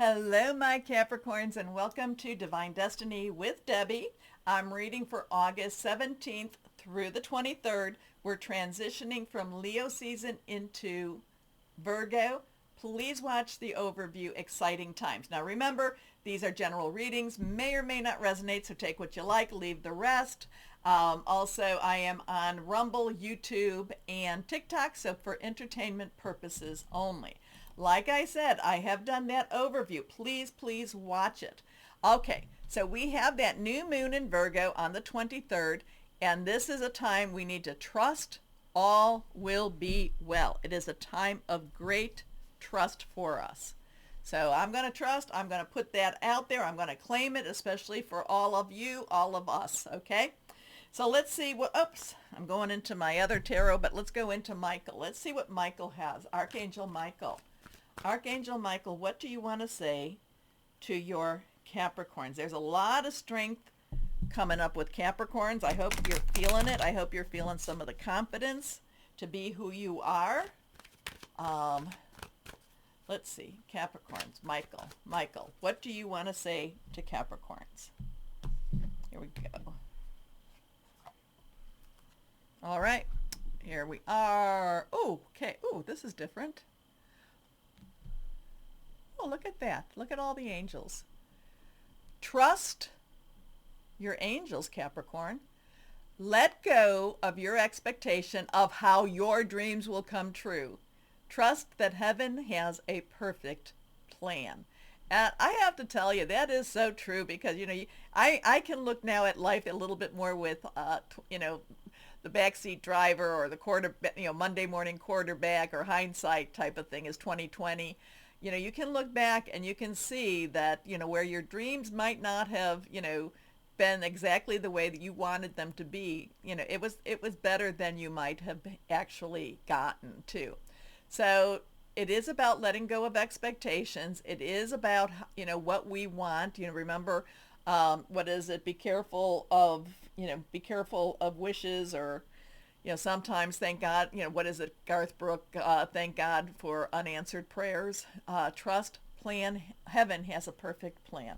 Hello, my Capricorns, and welcome to Divine Destiny with Debbie. I'm reading for August 17th through the 23rd. We're transitioning from Leo season into Virgo. Please watch the overview. Exciting times. Now remember, these are general readings, may or may not resonate, so take what you like, leave the rest. Also, I am on Rumble, YouTube, and TikTok, so for entertainment purposes only. Like I said, I have done that overview. Please watch it. Okay, so we have that new moon in Virgo on the 23rd, and this is a time we need to trust all will be well. It is a time of great trust for us. So I'm going to trust. I'm going to put that out there. I'm going to claim it, especially for all of you, all of us, okay? So let's see what, oops, I'm going into my other tarot, but let's go into Michael. Let's see what Michael has. Archangel Michael. Archangel Michael, what do you want to say to your Capricorns? There's a lot of strength coming up with Capricorns. I hope you're feeling it. I hope you're feeling some of the confidence to be who you are. Let's see, Capricorns, Michael, what do you want to say to Capricorns? Here we go. All right, here we are. Oh, okay. Oh, this is different. Oh, look at that. Look at all the angels. Trust your angels, Capricorn. Let go of your expectation of how your dreams will come true. Trust that heaven has a perfect plan. And I have to tell you, that is so true because, I can look now at life a little bit more with, the backseat driver or the Monday morning quarterback or hindsight type of thing is 2020. You can look back and you can see that, where your dreams might not have, been exactly the way that you wanted them to be, it was better than you might have actually gotten to. So it is about letting go of expectations. It is about, what we want. Remember, what is it? Be careful of wishes, or, sometimes thank God, what is it? Garth Brooks, thank God for unanswered prayers. Trust, plan, heaven has a perfect plan.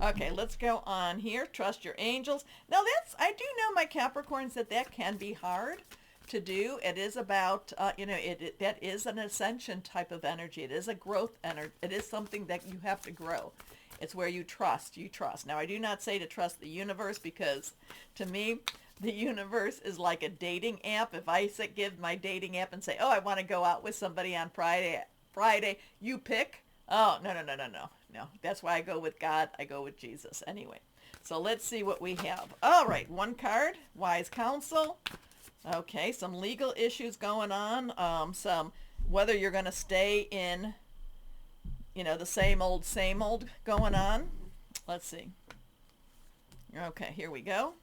Okay, let's go on here. Trust your angels. Now I do know, my Capricorns, that can be hard to do. It is about, that is an ascension type of energy. It is a growth energy. It is something that you have to grow. It's where you trust. Now, I do not say to trust the universe, because to me, the universe is like a dating app. If I give my dating app and say, oh, I want to go out with somebody on Friday, you pick. Oh, no. That's why I go with God. I go with Jesus. Anyway, so let's see what we have. All right, one card, wise counsel. Okay, some legal issues going on. Some, whether you're going to stay in, the same old going on. Let's see. Okay, here we go.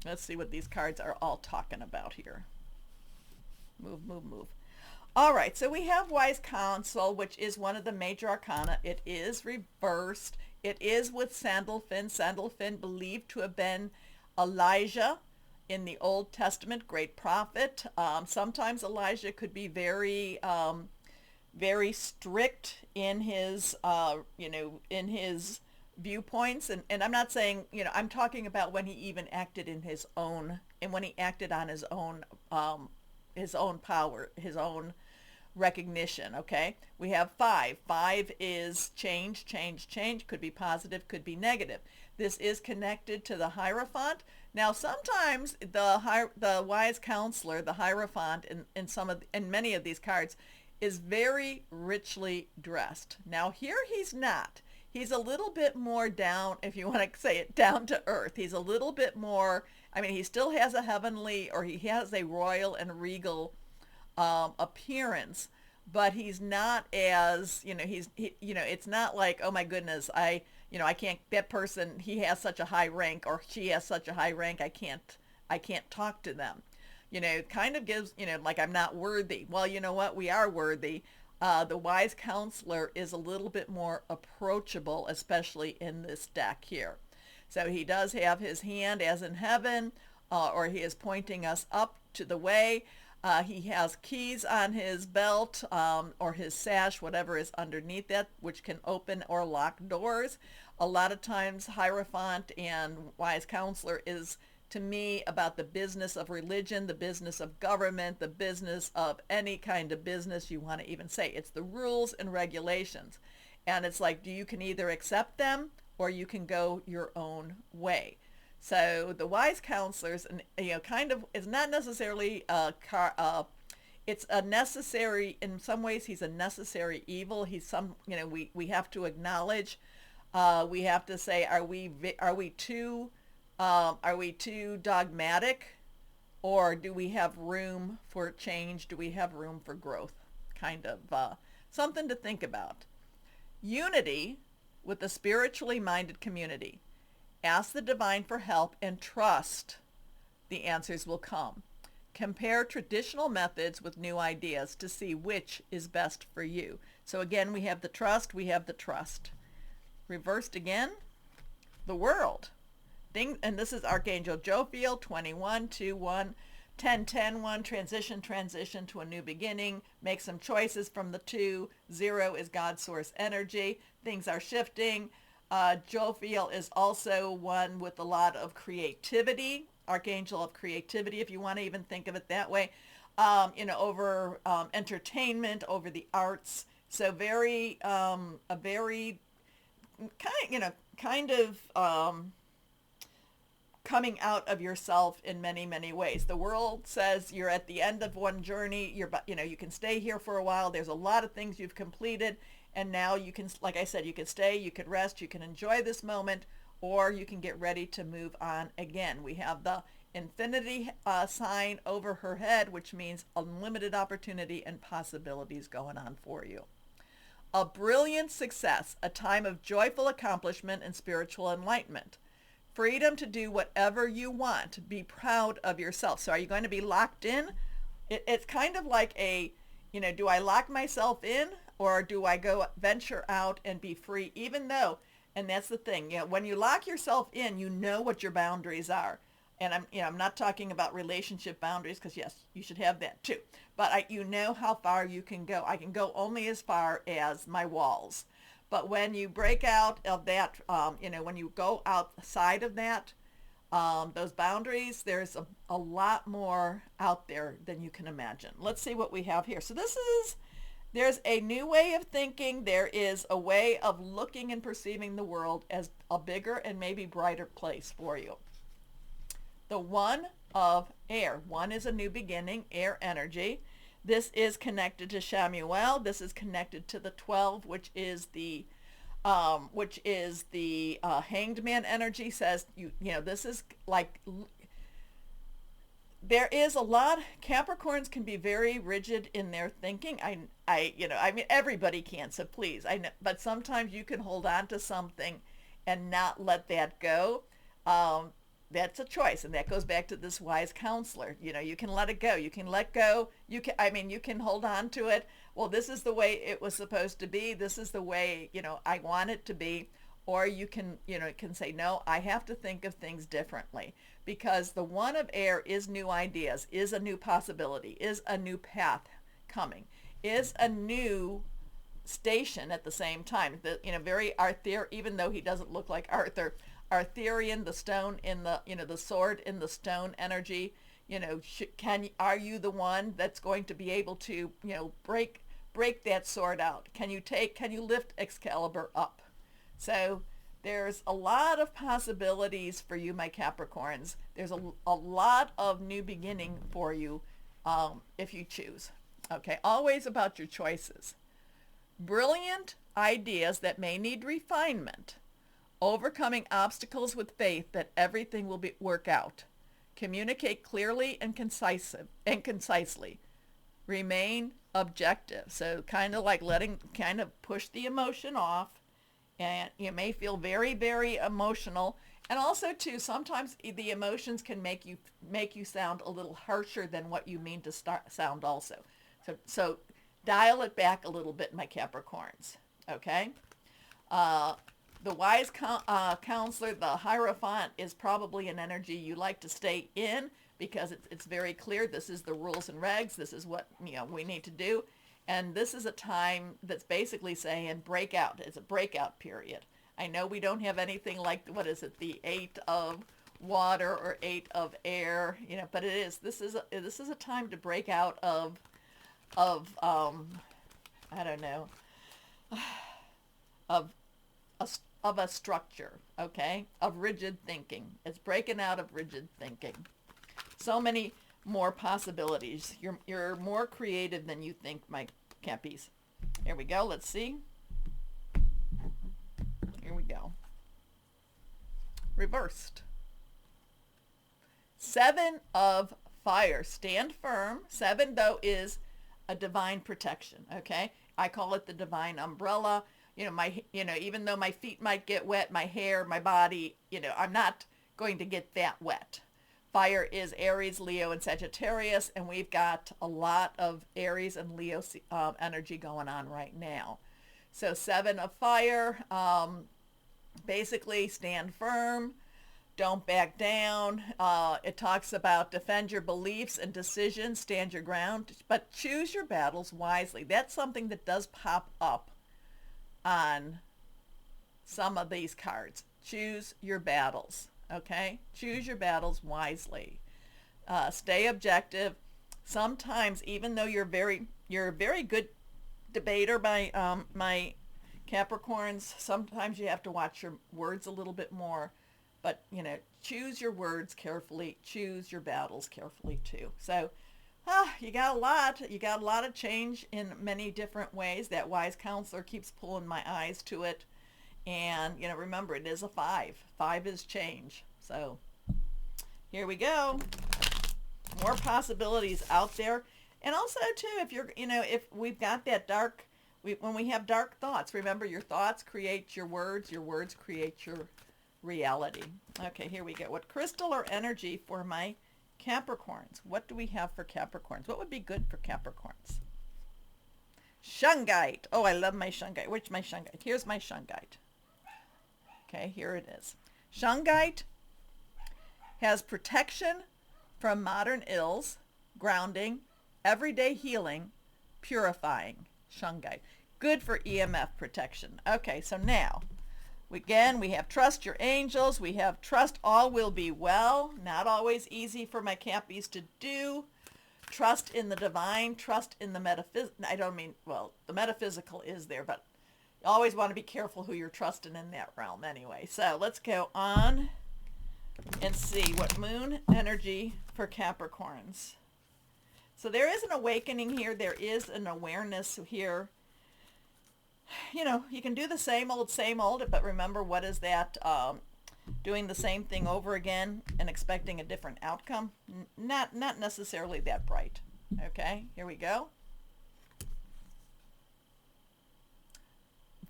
Let's see what these cards are all talking about here. Move. All right, so we have wise counsel, which is one of the major arcana. It is reversed. It is with Sandalphon. Sandalphon believed to have been Elijah in the Old Testament, great prophet. Sometimes Elijah could be very strict in his, in his viewpoints. And I'm not saying, I'm talking about when he even acted in his own, and when he acted on his own power, his own recognition. Okay, we have 5. 5 is change. Could be positive, could be negative. This is connected to the Hierophant. Now, sometimes the wise counselor, the Hierophant, in many of these cards, is very richly dressed. Now, here he's not. He's a little bit more down, if you want to say it, down to earth. He's a little bit more, he still has a heavenly, or he has a royal and regal appearance, but he's not as, it's not like, oh my goodness, I can't, that person, he has such a high rank, or she has such a high rank, I can't talk to them. Kind of gives, like, I'm not worthy. Well, you know what? We are worthy. The wise counselor is a little bit more approachable, especially in this deck here. So he does have his hand as in heaven, or he is pointing us up to the way. He has keys on his belt or his sash, whatever is underneath that, which can open or lock doors. A lot of times, Hierophant and Wise Counselor is, to me, about the business of religion, the business of government, the business of any kind of business you want to even say. It's the rules and regulations. And it's like, you can either accept them or you can go your own way. So the wise counselors, and kind of is not necessarily it's a necessary, in some ways he's a necessary evil. He's we have to acknowledge, we have to say, are we too dogmatic, or do we have room for change? Do we have room for growth? Kind of something to think about. Unity with a spiritually minded community. Ask the divine for help and trust the answers will come. Compare traditional methods with new ideas to see which is best for you. So again, we have the trust, we have the trust. Reversed again, the world. And this is Archangel Jophiel, 21-2-1, 10-10-1, transition to a new beginning. Make some choices from the 2. 0 is God's source energy. Things are shifting. Jophiel is also one with a lot of creativity, archangel of creativity, if you want to even think of it that way, over entertainment, over the arts. So a very kind of coming out of yourself in many, many ways. The world says you're at the end of one journey. You can stay here for a while. There's a lot of things you've completed. And now you can, like I said, you can stay, you can rest, you can enjoy this moment, or you can get ready to move on again. We have the infinity sign over her head, which means unlimited opportunity and possibilities going on for you. A brilliant success, a time of joyful accomplishment and spiritual enlightenment. Freedom to do whatever you want. Be proud of yourself. So are you going to be locked in? It's kind of like do I lock myself in? Or do I go venture out and be free, even though, and that's the thing, when you lock yourself in, you know what your boundaries are. And I'm not talking about relationship boundaries, because yes, you should have that too. But you know how far you can go. I can go only as far as my walls. But when you break out of that, when you go outside of that, those boundaries, there's a lot more out there than you can imagine. Let's see what we have here. So there's a new way of thinking. There is a way of looking and perceiving the world as a bigger and maybe brighter place for you. The 1 of air. 1 is a new beginning, air energy. This is connected to Shamuel. This is connected to the 12, which is the hanged man energy. Says this is like, there is a lot. Capricorns can be very rigid in their thinking. I mean, everybody can, so please, I know, but sometimes you can hold on to something and not let that go. That's a choice, and that goes back to this wise counselor. You can let it go. You can let go. You can hold on to it. Well, this is the way it was supposed to be. This is the way, I want it to be. Or you can say, no, I have to think of things differently, because the 1 of air is new ideas, is a new possibility, is a new path coming, is a new station at the same time. Very Arthur, even though he doesn't look like Arthur, Arthurian, the stone in the, the sword in the stone energy. Are you the one that's going to be able to, break that sword out? Can you lift Excalibur up? So there's a lot of possibilities for you, my Capricorns. There's a lot of new beginning for you if you choose. Okay, always about your choices. Brilliant ideas that may need refinement. Overcoming obstacles with faith that everything will work out. Communicate clearly and concisely. Remain objective. So kind of like push the emotion off. And you may feel very, very emotional. And also too, sometimes the emotions can make you sound a little harsher than what you mean to sound also. So dial it back a little bit, my Capricorns. Okay? The wise counselor, the Hierophant, is probably an energy you like to stay in, because it's very clear. This is the rules and regs. This is what, we need to do. And this is a time that's basically saying breakout. It's a breakout period. I know we don't have anything like, what is it, the 8 of water or 8 of air, but it is. This is a time to break out of I don't know, of a structure, okay, of rigid thinking. It's breaking out of rigid thinking. So many more possibilities. You're more creative than you think, my Cappies. Here we go. Let's see. Here we go. Reversed. 7 of fire. Stand firm. 7, though, is a divine protection, okay? I call it the divine umbrella. Even though my feet might get wet, my hair, my body, I'm not going to get that wet. Fire is Aries, Leo, and Sagittarius, and we've got a lot of Aries and Leo energy going on right now. So 7 of fire, basically stand firm, don't back down. It talks about defend your beliefs and decisions, stand your ground, but choose your battles wisely. That's something that does pop up on some of these cards. Choose your battles, okay? Choose your battles wisely. Stay objective. Sometimes, even though you're a very good debater, my Capricorns, sometimes you have to watch your words a little bit more. But, choose your words carefully. Choose your battles carefully, too. So, you got a lot. You got a lot of change in many different ways. That wise counselor keeps pulling my eyes to it. And, remember, it is a 5. 5 is change. So, here we go. More possibilities out there. And also, too, if we've got that when we have dark thoughts, remember, your thoughts create your words create your reality. Okay, here we go. What crystal or energy for my Capricorns? What do we have for Capricorns? What would be good for Capricorns? Shungite. Oh, I love my Shungite. Where's my Shungite? Here's my Shungite. Okay, here it is. Shungite has protection from modern ills, grounding, everyday healing, purifying. Shungite. Good for EMF protection. Okay, so now, again, we have trust your angels. We have trust all will be well. Not always easy for my Cappies to do. Trust in the divine. Trust in the metaphysical. I don't mean, well, the metaphysical is there, but you always want to be careful who you're trusting in that realm anyway. So let's go on and see what moon energy for Capricorns. So there is an awakening here. There is an awareness here. You can do the same old, but remember, what is that? Doing the same thing over again and expecting a different outcome? Not necessarily that bright. Okay, here we go.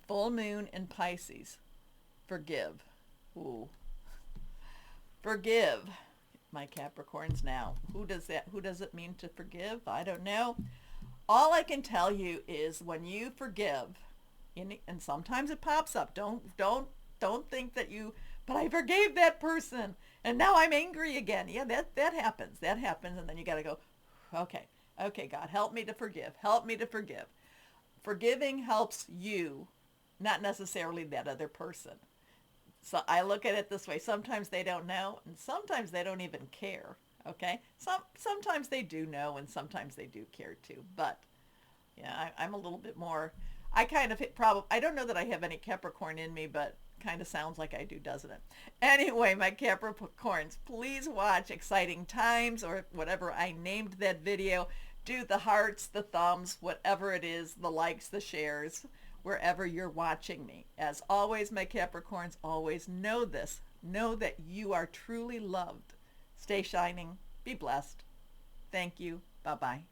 Full moon in Pisces. Forgive. Ooh. Forgive, my Capricorns. Now, who does it mean to forgive? I don't know. All I can tell you is when you forgive, and sometimes it pops up. Don't think that but I forgave that person and now I'm angry again. Yeah, that happens. That happens, and then you got to go, okay, God, help me to forgive. Help me to forgive. Forgiving helps you, not necessarily that other person. So I look at it this way. Sometimes they don't know, and sometimes they don't even care. Okay? Sometimes they do know, and sometimes they do care too. But yeah, I'm a little bit more. I kind of I don't know that I have any Capricorn in me, but kind of sounds like I do, doesn't it? Anyway, my Capricorns, please watch Exciting Times or whatever I named that video. Do the hearts, the thumbs, whatever it is, the likes, the shares, wherever you're watching me. As always, my Capricorns, always know this. Know that you are truly loved. Stay shining. Be blessed. Thank you. Bye-bye.